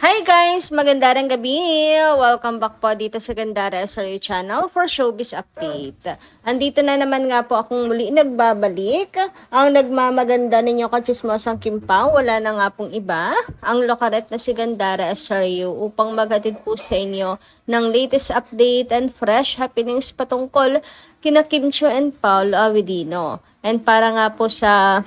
Hi guys! Magandang gabi! Welcome back po dito sa Gandara SRU Channel for Showbiz Update. Andito na naman nga po akong muli nagbabalik. Ang nagmamaganda ninyo kachismosang Kimpang, wala na nga pong iba. Ang lokaret na si Gandara SRU upang maghatid po sa inyo ng latest update and fresh happenings patungkol kina Kim Chiu and Paul Avellino. And para nga po sa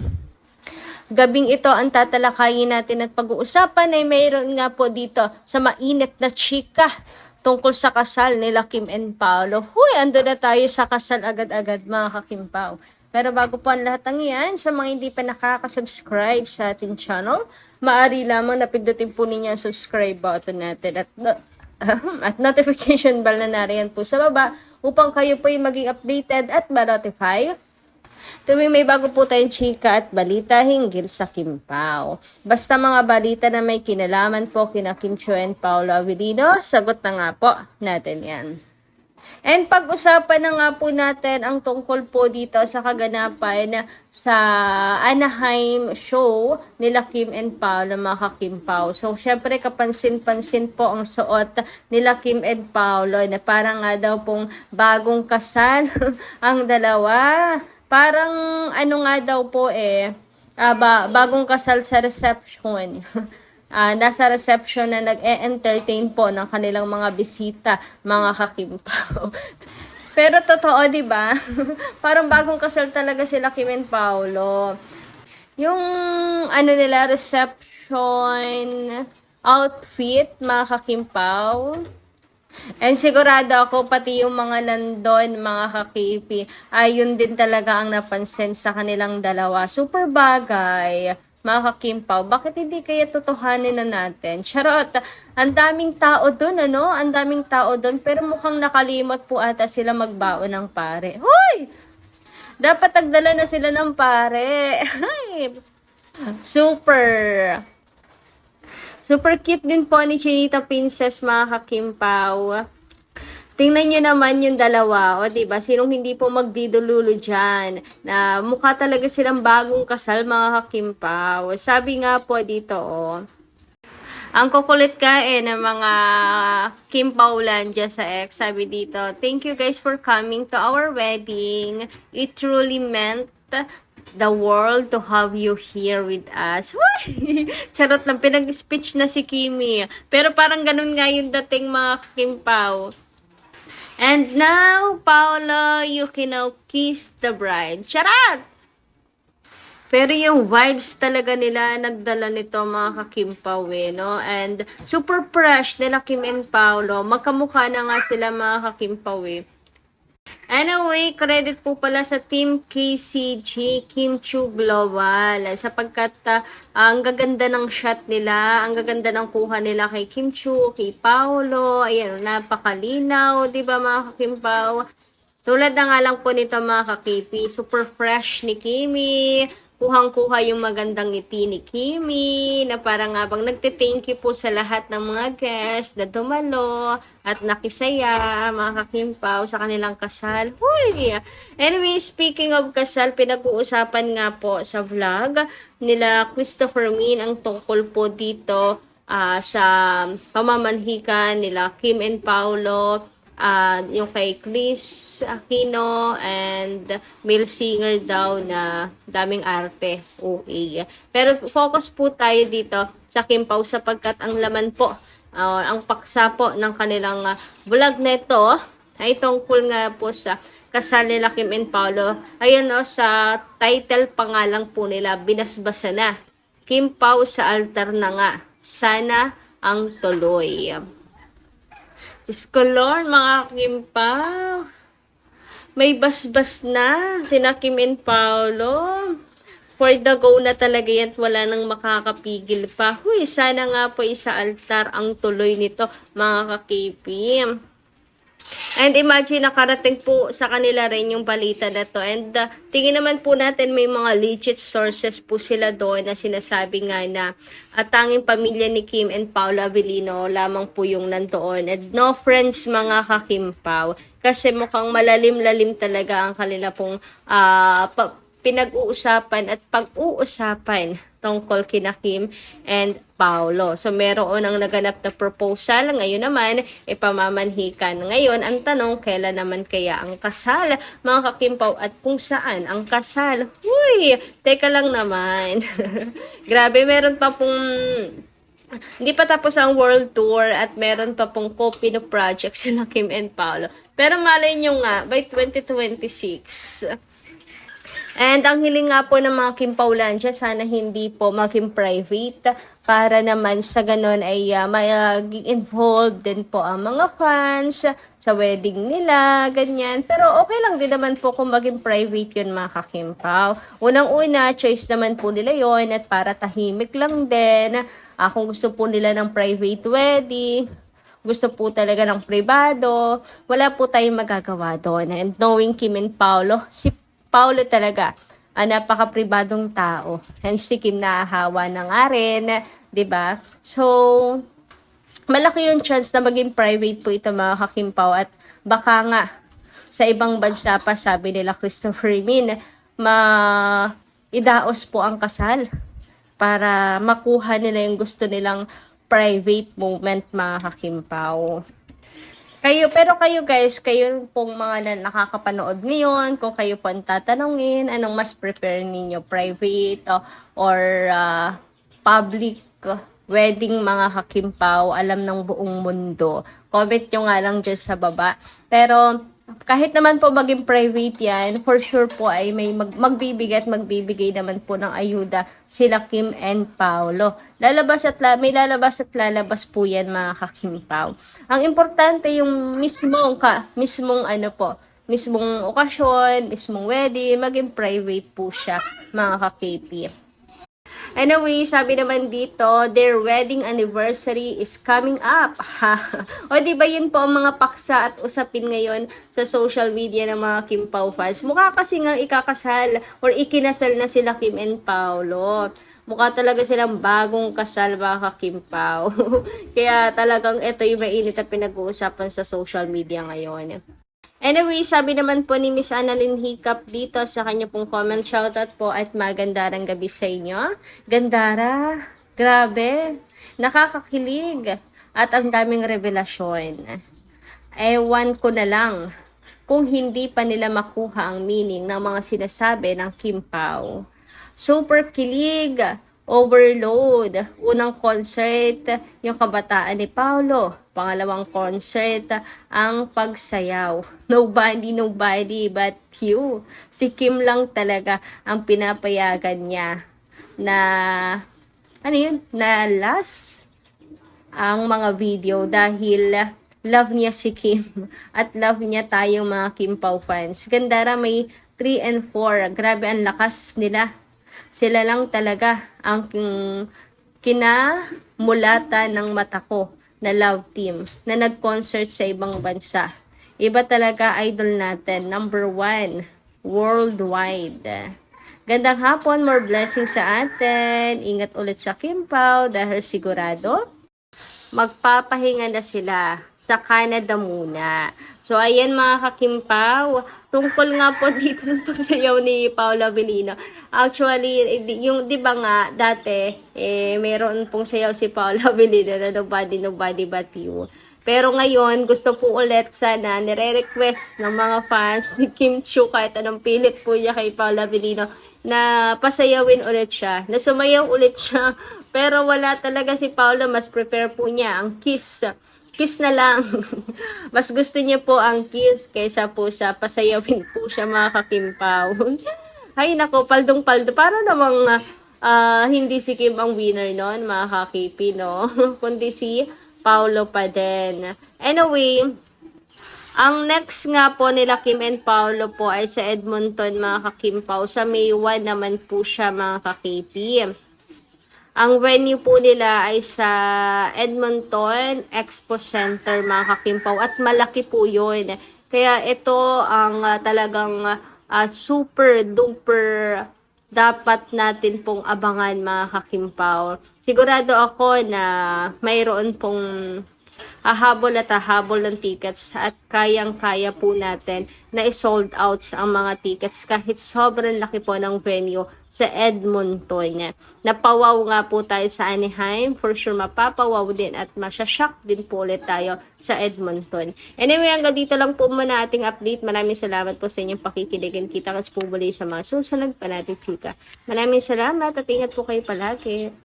gabing ito ang tatalakayin natin at pag-uusapan ay mayroon nga po dito sa mainit na chika tungkol sa kasal nila Kim and Paolo. Huy, ando na tayo sa kasal agad-agad mga kakimpaw. Pero bago po ang lahat ng yan, sa mga hindi pa nakaka-subscribe sa ating channel, maaari lamang na pindutin po ninyo ang subscribe button natin at notification bell na nariyan po sa baba upang kayo po ay maging updated at ma-notify tuwing may bago po tayong chika at balita hinggil sa Kimpao. Basta mga balita na may kinalaman po kina Kim Chiu and Paolo Avellino, sagot na nga po natin yan. And pag-usapan na nga po natin ang tungkol po dito sa kaganapan sa Anaheim show nila Kim and Paolo mga Kimpao. So, syempre kapansin-pansin po ang suot nila Kim and Paolo na parang nga daw pong bagong kasal ang dalawa. Parang ano nga daw po bagong kasal sa reception. Nasa reception na nag-e-entertain po ng kanilang mga bisita, mga kakimpaw. Pero totoo, di ba? Parang bagong kasal talaga sila Kim and Paolo. Yung ano nila, reception outfit, mga kakimpaw. And sigurado ako pati yung mga nandun, mga kakipi, ay yun din talaga ang napansin sa kanilang dalawa. Super bagay, mga kakimpaw. Bakit hindi kaya totohanin na natin? Charot, ang daming tao dun, ano? Ang daming tao dun, pero mukhang nakalimot po ata sila magbaon ng pare. Hoy! Dapat nagdala na sila ng pare. Super cute din po ni Chinita Princess, mga kakimpaw. Tingnan nyo naman yung dalawa, o diba? Sinong hindi po magbidululo dyan? Na mukha talaga silang bagong kasal, mga kakimpaw. Sabi nga po dito, ang kukulit ka ng mga Kimpaulandia sa ex. Sabi dito, thank you guys for coming to our wedding. It truly meant the world to have you here with us. Charot lang, pinag-speech na si Kimi. Pero parang ganun nga yung dating, mga Kimpaw. And now, Paolo, you can now kiss the bride. Charot! Pero yung vibes talaga nila, nagdala nito, mga kakimpaw, no? And super fresh nila Kim and Paolo. Magkamukha na nga sila, mga kakimpaw, Anyway, credit po pala sa Team KCG, Kim Chiu Global, sapagkat ang gaganda ng shot nila, ang gaganda ng kuha nila kay Kim Chiu, kay Paolo, ayan, napakalinaw, di ba mga kakimpaw? Tulad na nga lang po nito, mga kakipi, super fresh ni Kimi, kuhang-kuha yung magandang ngiti ni Kimi, na parang nga bang nagte-thank you po sa lahat ng mga guests na dumalo at nakisaya, mga kakimpaw, sa kanilang kasal. Huy! Anyway, speaking of kasal, pinag-uusapan nga po sa vlog nila Christopher Min ang tungkol po dito sa pamamanhikan nila Kim and Paolo, yung kay Chris Aquino and male singer daw na daming arte, OA. Pero focus po tayo dito sa Kimpao sapagkat ang laman po, ang paksa po ng kanilang vlog neto ay tungkol nga po sa kasal nila Kim and Paolo. Ayan sa title pa nga lang po nila, binasbasa na. Kimpao sa altar na nga, sana ang tuloy. Diyos ko Lord, mga Kimpaw. May basbas na sina Kim and Paolo. For the go na talaga yan, wala nang makakapigil pa. Huy, sana nga po isa altar ang tuloy nito, mga kakipim. And imagine, nakarating po sa kanila rin yung balita na to. And tingin naman po natin may mga legit sources po sila doon na sinasabi nga na tanging pamilya ni Kim and Paolo Avellino lamang po yung nandoon. And no friends, mga kakimpaw. Kasi mukhang malalim-lalim talaga ang kanila pong pinag-uusapan at pag-uusapan tungkol kina Kim and Paolo. So, meron ang naganap na proposal. Ngayon naman, ipamamanhikan. Ngayon, ang tanong, kailan naman kaya ang kasal, mga kakimpaw, at kung saan ang kasal? Huy! Teka lang naman. Grabe, meron pa pong hindi pa tapos ang world tour at meron pa pong Copino project sila Kim and Paolo. Pero malay nyo nga, by 2026. And ang hiling nga po ng mga Kim Paulandia, sana hindi po maging private para naman sa ganun ay mag-involve din po ang mga fans sa wedding nila, ganyan. Pero okay lang din naman po kung maging private yun mga Kim Pao. Unang-una, choice naman po nila yon at para tahimik lang din. Kung gusto po nila ng private wedding, gusto po talaga ng privado, wala po tayong magagawa doon. And knowing Kim and Paolo, si Paolo talaga, napaka-pribadong tao. Hence si Kim nahahawa na nga rin, 'di ba? So, malaki yung chance na maging private po ito mga kakimpaw at baka nga sa ibang bansa pa sabi nila Christopher Min, idaos po ang kasal para makuha nila yung gusto nilang private moment mga kakimpaw. Pero kayo guys, kayo pong mga nakakapanood ngayon, kung kayo po ang tatanungin, anong mas prepare ninyo, private or public wedding mga kakimpaw, alam ng buong mundo. Comment nyo nga lang dyan sa baba. Pero kahit naman po maging private yan, for sure po ay may magbibigay naman po ng ayuda sila Kim and Paolo. May lalabas at lalabas po yan mga kakimpaw. Ang importante yung mismong okasyon, mismong wedding, maging private po siya mga ka-KP. Anyway, sabi naman dito, their wedding anniversary is coming up. O diba yun po ang mga paksa at usapin ngayon sa social media ng mga Kim Pao fans. Mukha kasi nga ikakasal or ikinasal na sila Kim and Paolo. Mukha talaga silang bagong kasal mga Kim Pao. Kaya talagang ito yung mainit at pinag-uusapan sa social media ngayon. Anyway, sabi naman po ni Miss Annalyn Hiccup dito sa kanya pong comment, shoutout po at magandarang gabi sa inyo. Gandara, grabe, nakakakilig at ang daming revelasyon. Ewan ko na lang kung hindi pa nila makuha ang meaning ng mga sinasabi ng Kim Pao. Super kilig, overload. Unang concert, yung kabataan ni Paolo. Pangalawang concert, ang pagsayaw. Nobody but you. Si Kim lang talaga ang pinapayagan niya na, na last ang mga video dahil love niya si Kim at love niya tayong mga Kim Pao fans. Gandara may 3 and 4. Grabe ang lakas nila. Sila lang talaga ang kinamulata ng mata ko na love team na nag-concert sa ibang bansa. Iba talaga idol natin. Number 1 worldwide. Gandang hapon, more blessings sa atin. Ingat ulit sa Kim Pao dahil sigurado magpapahinga na sila sa Canada muna. So, ayan mga kakimpaw, tungkol nga po dito sa pagsayaw ni Paolo Abilino. Actually, yung, di ba nga, dati, mayroon pong sayaw si Paolo Abilino na nobody but you. Pero ngayon, gusto po ulit sana, nire-request ng mga fans ni Kim Chiu, kahit anong pilit po niya kay Paolo Abilino, na pasayawin ulit siya, na sumayaw ulit siya. Pero wala talaga si Paolo, mas prepare po niya ang kiss. Kiss na lang. Mas gusto niya po ang kiss kaysa po sa pasayawin po siya mga kakimpaw. Ay nako, paldong-paldo. Para namang hindi si Kim ang winner noon, mga kakipi, no? Kundi si Paolo pa din. Anyway, ang next nga po nila Kim and Paolo po ay sa Edmonton mga kakimpaw. Sa May 1 naman po siya mga kakipi. Ang venue po nila ay sa Edmonton Expo Center mga kakimpaw at malaki po yun. Kaya ito ang talagang super duper dapat natin pong abangan mga kakimpaw. Sigurado ako na mayroon pong hahabol at hahabol ng tickets at kayang-kaya po natin na i-sold out ang mga tickets kahit sobrang laki po ng venue sa Edmonton. Napawaw nga po tayo sa Anaheim. For sure, mapapawaw din at masyashock din po ulit tayo sa Edmonton. Anyway, hanggang dito lang po muna ating update. Maraming salamat po sa inyong pakikinig. Kita-kits po muli sa mga susunod pa natin chika. Maraming salamat at ingat po kayo palagi.